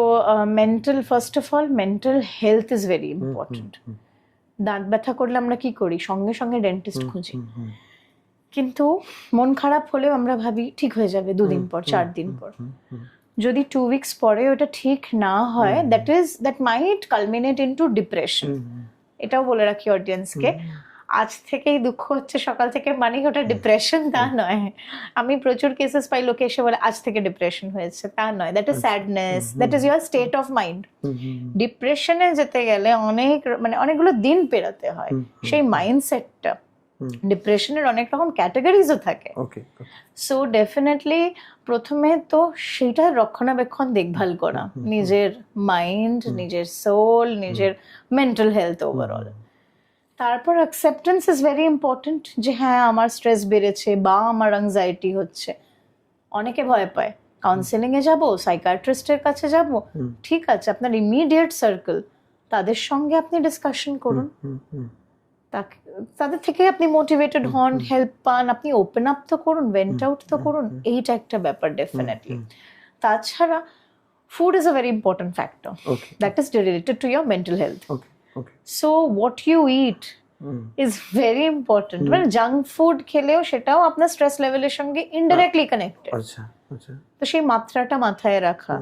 mental, first of all mental health is very important. দাঁত ব্যথা করলে আমরা কি করি, সঙ্গে সঙ্গে ডেন্টিস্ট খুঁজি, কিন্তু মন খারাপ হলেও আমরা ভাবি ঠিক হয়ে যাবে 2 দিন পর, 4 দিন পর। যদি 2 weeks পরে ওটা ঠিক না হয়, দ্যাট মাইট কালমিনেট ইনটু ডিপ্রেশন। এটাও বলে রাখি অডিয়েন্সকে, আজ থেকেই দুঃখ হচ্ছে সকাল থেকে মানে ওটা ডিপ্রেশন তা নয়। আমি প্রচুর কেসেস পাই, লোকে এসে বলে আজ থেকে ডিপ্রেশন হয়েছে, তা নয়, that is sadness, that is your state of mind. ডিপ্রেশনে যেতে গেলে অনেকগুলো দিন পেরাতে হয়, সেই মাইন্ডসেটটা। ডিপ্রেশনের অনেক রকম ক্যাটাগরিজও থাকে, সো ডেফিনেটলি প্রথমে তো সেইটার রক্ষণাবেক্ষণ দেখভাল করা, নিজের মাইন্ড, নিজের সোল, নিজের মেন্টাল হেলথ ওভারঅল। তারপর অ্যাকসেপ্টেন্স ইজ ভেরি ইম্পর্টেন্ট, যে হ্যাঁ আমার স্ট্রেস বেড়েছে বা আমার অ্যাংজাইটি হচ্ছে। অনেকে ভয় পায়, কাউন্সেলিং এ যাব, সাইকিয়াট্রিস্টের কাছে যাব, ঠিক আছে, আপনার ইমিডিয়েট সার্কেল, তাদের সঙ্গে আপনি ডিসকাশন করুন, তাদের থেকে আপনি মোটিভেটেড হন, হেল্প পান, আপনি ওপেন আপ তো করুন, ভেন্ট আউট তো করুন, এইটা একটা ব্যাপার ডেফিনেটলি। তাছাড়া food is a very important factor, that is related to your mental health. So what you eat is very important. মানে জাঙ্ক ফুড খেলেও সেটাও আপনার স্ট্রেস লেভেলের সঙ্গে ইনডাইরেক্টলি কানেক্টেড, তো সেই মাত্রাটা মাথায় রাখা।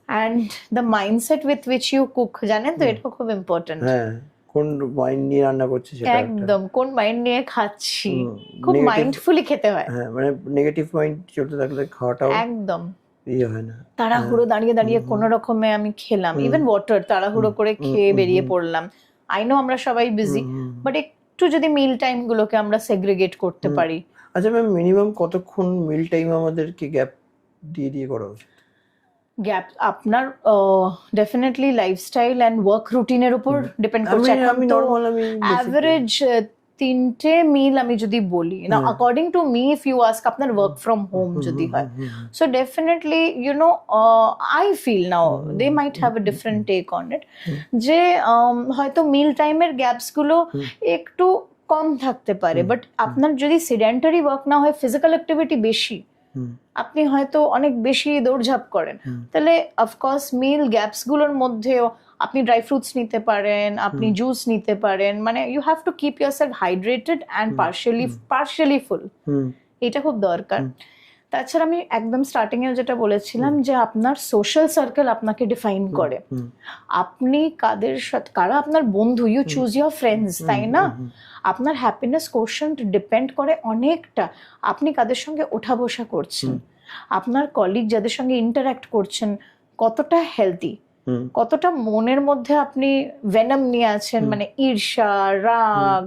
and the mindset with which you cook, জানেন তো এটা খুব ইম্পর্টেন্ট। হ্যাঁ, কোন মাইন্ড নিয়ে রান্না করছি সেটা একটা। একদম, কোন মাইন্ড নিয়ে খাচ্ছি, খুব Negative- মাইন্ডফুলি খেতে হয়। হ্যাঁ, মানে নেগেটিভ মাইন্ড চলতে থাকলে খাওয়াটাও একদম ইয়ে হয় না। তাড়াহুড়ো দাঁড়িয়ে দাঁড়িয়ে কোনো রকমে আমি খেলাম, ইভেন ওয়াটার তাড়াহুড়ো করে খেয়ে বেরিয়ে পড়লাম। আই নো আমরা সবাই বিজি, বাট একটু যদি মিল টাইম গুলোকে আমরা সেগ্রিগেট করতে পারি। আচ্ছা ম্যাম, মিনিমাম কতক্ষণ মিল টাইম আমাদেরকে গ্যাপ দিয়ে দিয়ে করা উচিত? গ্যাপ আপনার ডেফিনেটলি লাইফস্টাইল অ্যান্ড ওয়ার্ক রুটিনের উপর ডিপেন্ড করছে। আমি নর্মাল, আমি অ্যাভারেজ 3টে মিল আমি যদি বলি না, according to me, if you ask আপনার ওয়ার্ক ফ্রম হোম যদি হয়, so definitely you know I feel now they might have a different take on it, যে হয়তো মিল টাইমের গ্যাপস গুলো একটু কম থাকতে পারে, বাট আপনার যদি সেডেন্টারি ওয়ার্ক না হয়, ফিজিক্যাল অ্যাক্টিভিটি বেশি, আপনি হয়তো অনেক বেশি দৌড়ঝাঁপ করেন, তাহলে অফকোর্স মিল গ্যাপস গুলোর মধ্যেও আপনি ড্রাই ফ্রুটস নিতে পারেন, আপনি জুস নিতে পারেন, মানে you have to keep yourself hydrated and partially full, এটা খুব দরকার। তাছাড়া আমি একদম স্টার্টিং এ যেটা বলেছিলাম যে আপনার সোশ্যাল সার্কেল আপনাকে ডিফাইন করে, আপনি কাদের সাথে, কারা আপনার বন্ধু, ইউ চুজ ইয়োর ফ্রেন্ডস, তাই না? আপনার হ্যাপিনেস কোশ্চেন্ট ডিপেন্ড করে অনেকটা আপনি কাদের সঙ্গে ওঠা বসা করছেন, আপনার কলিগ যাদের সঙ্গে ইন্টারঅ্যাক্ট করছেন কতটা হেলদি, কতটা মনের মধ্যে আপনি ভেনম নিয়ে আছেন, মানে ঈর্ষা, রাগ,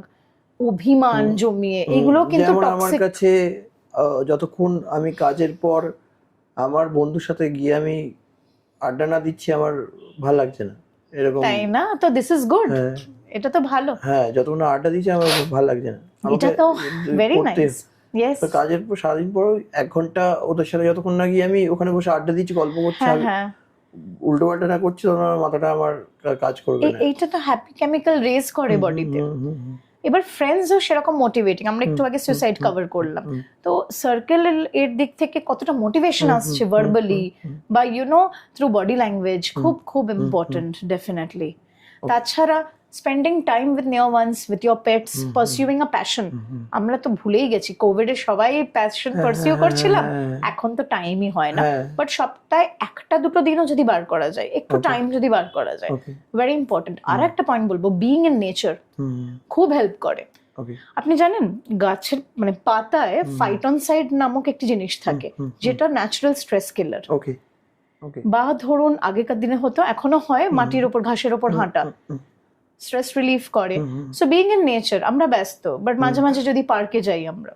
অভিমান জমিয়ে, এগুলো কিন্তু আমার কাছে যতক্ষণ আমি কাজের পর আমার বন্ধুর সাথে গিয়ে আমি আড্ডা না দিচ্ছি আমার ভালো লাগছে না, এরকম, তাই না? তো দিস ইজ গুড, এটা তো ভালো। হ্যাঁ, যতক্ষণ না আড্ডা দিচ্ছি আমার ভালো লাগছে না, এটা তো ভেরি নাইস। ইয়েস, তো কাজের পর সারাদিন পর 1 ঘন্টা ওদের সাথে যতক্ষণ না গিয়ে আমি ওখানে বসে আড্ডা দিচ্ছি, গল্প করছি, উল্টো পাল্টা না করছি, তখন আমার মাথাটা আমার কাজ করবে না। এইটা তো হ্যাপি কেমিক্যাল রেজ করে বডিতে। এবার ফ্রেন্ডসও সেরকম মোটিভেটিং, আমরা একটু আগে সুইসাইড কভার করলাম, তো সার্কেল এর দিক থেকে কতটা মোটিভেশন আসছে ভার্বালি বা ইউনো থ্রু বডি ল্যাঙ্গুয়েজ, খুব খুব ইম্পর্টেন্ট ডেফিনেটলি। তাছাড়া spending time with near ones, with your pets, pursuing a passion, আমরা তো ভুলেই গেছি, কোভিড এ সবাই প্যাশন পারসিউ করছিলাম, এখন তো টাইমই হয় না, বাট সপ্তাহে 1-2 দিনও যদি বার করা যায়, একটু টাইম যদি বার করা যায়, ভেরি ইম্পর্টেন্ট। আর একটা পয়েন্ট বলবো, বিইং ইন নেচার খুব হেল্প করে। আপনি জানেন গাছের মানে পাতায় ফাইটনসাইড নামক একটি জিনিস থাকে, যেটা ন্যাচারাল স্ট্রেস কিলার। বা ধরুন আগেকার দিনে হতো, এখনো হয়, মাটির ওপর ঘাসের ওপর হাঁটা স্ট্রেস রিলিফ করে। সো বিইং ইন নেচার, আমরা ব্যস্ত, বাট মাঝে মাঝে যদি পার্কে যাই, আমরা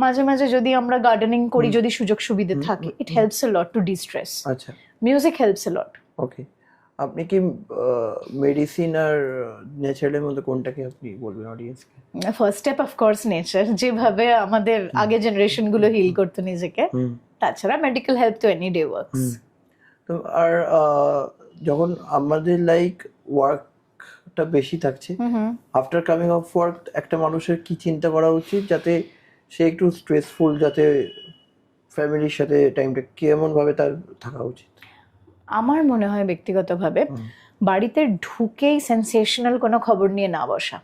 মাঝে মাঝে যদি আমরা গার্ডেনিং করি, যদি সুযোগ সুবিধা থাকে, it helps a lot to distress. আচ্ছা, মিউজিক হেল্পস আ লট। ওকে, আপনি কি মেডিসিন আর নেচারের মধ্যে কোনটাকে আপনি বলবেন অডিয়েন্সকে? ফার্স্ট স্টেপ অফকোর্স নেচার, যেভাবে আমাদের আগে জেনারেশন গুলো হিল করতো নিজেকে, তাছাড়া মেডিকেল হেল্প তো এনি ডে ওয়ার্কস। তো আর যখন আমাদের লাইক ওয়ার্কটা বেশি থাকছে, আফটার কামিং অফ ওয়ার্ক একটা মানুষের কি চিন্তা করা উচিত যাতে সে একটু স্ট্রেসফুল, যাতে ফ্যামিলির সাথে টাইমটা কেমন ভাবে তার থাকা উচিত? আমার মনে হয় ব্যক্তিগতভাবে বাড়িতে ঢুকেই সেন্সেশনাল কোনো খবর নিয়ে না বসা।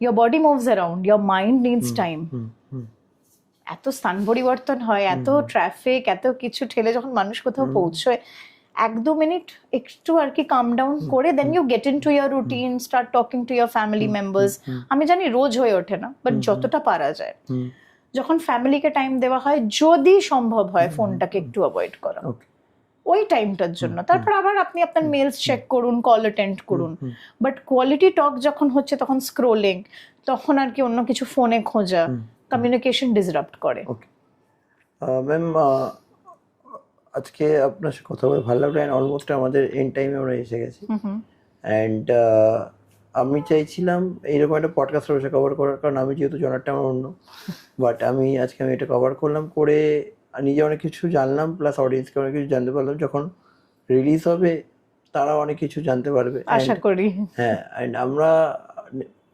Your body moves around, your mind needs time. এত স্থান পরিবর্তন হয়, এত ট্রাফিক, এত কিছু ঠেলে যখন মানুষ কোথাও পৌঁছয়, 1-2 মিনিট একটু আর কি কাম ডাউন করে, then you get into your routine, start talking to your family members. আমি জানি রোজ হয়ে ওঠে না, বাট যতটা পারা যায়, যখন ফ্যামিলিকে টাইম দেওয়া হয়, যদি সম্ভব হয় ফোনটাকে একটু অ্যাভয়েড করা ওই টাইমটার জন্য। তারপর আবার আপনি আপনার মেলস চেক করুন, কল অ্যাটেন্ড করুন, বাট কোয়ালিটি টক যখন হচ্ছে তখন স্ক্রোলিং, তখন আর কি অন্য কিছু ফোনে খোঁজা কমিউনিকেশন ডিসরাপ্ট করে। ম্যাম, আজকে আপনার সাথে কথা বলে ভালো লাগলো, এন্ড অলমোস্ট আমাদের এন্ড টাইমে আমরা এসে গেছি। অ্যান্ড আমি চাইছিলাম এইরকম একটা পডকাস্ট বসে কভার করার, কারণ আমি যেহেতু জনারটা আমার অন্য, বাট আজকে আমি এটা কভার করলাম, করে নিজে অনেক কিছু জানলাম, প্লাস অডিয়েন্সকে অনেক কিছু জানতে পারলাম। যখন রিলিজ হবে তারা অনেক কিছু জানতে পারবে আশা করি। হ্যাঁ, অ্যান্ড আমরা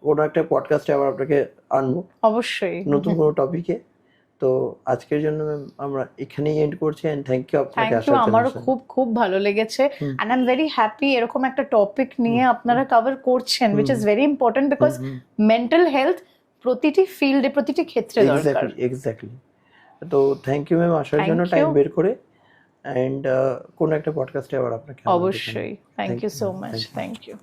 কোনো একটা পডকাস্টে আবার আপনাকে আনবো অবশ্যই, নতুন কোনো টপিকে। তো আজকের জন্য আমরা এখানেই এন্ড করছি, এন্ড থ্যাংক ইউ আপনাকে আসার জন্য। আমারও খুব খুব ভালো লেগেছে, and I am very happy এরকম একটা টপিক নিয়ে আপনারা কভার করছেন, which is very important because mental health প্রতিটি ফিল্ডে, প্রতিটি ক্ষেত্রে দরকার। এক্স্যাক্টলি। তো থ্যাংক ইউ ম্যাম আসার জন্য, টাইম বের করে। অ্যান্ড কোনো একটা পডকাস্টে আবার আপনাকে আমন্ত্রণ জানাই। অবশ্যই, thank Thank you you. So much, Thank you. Thank you.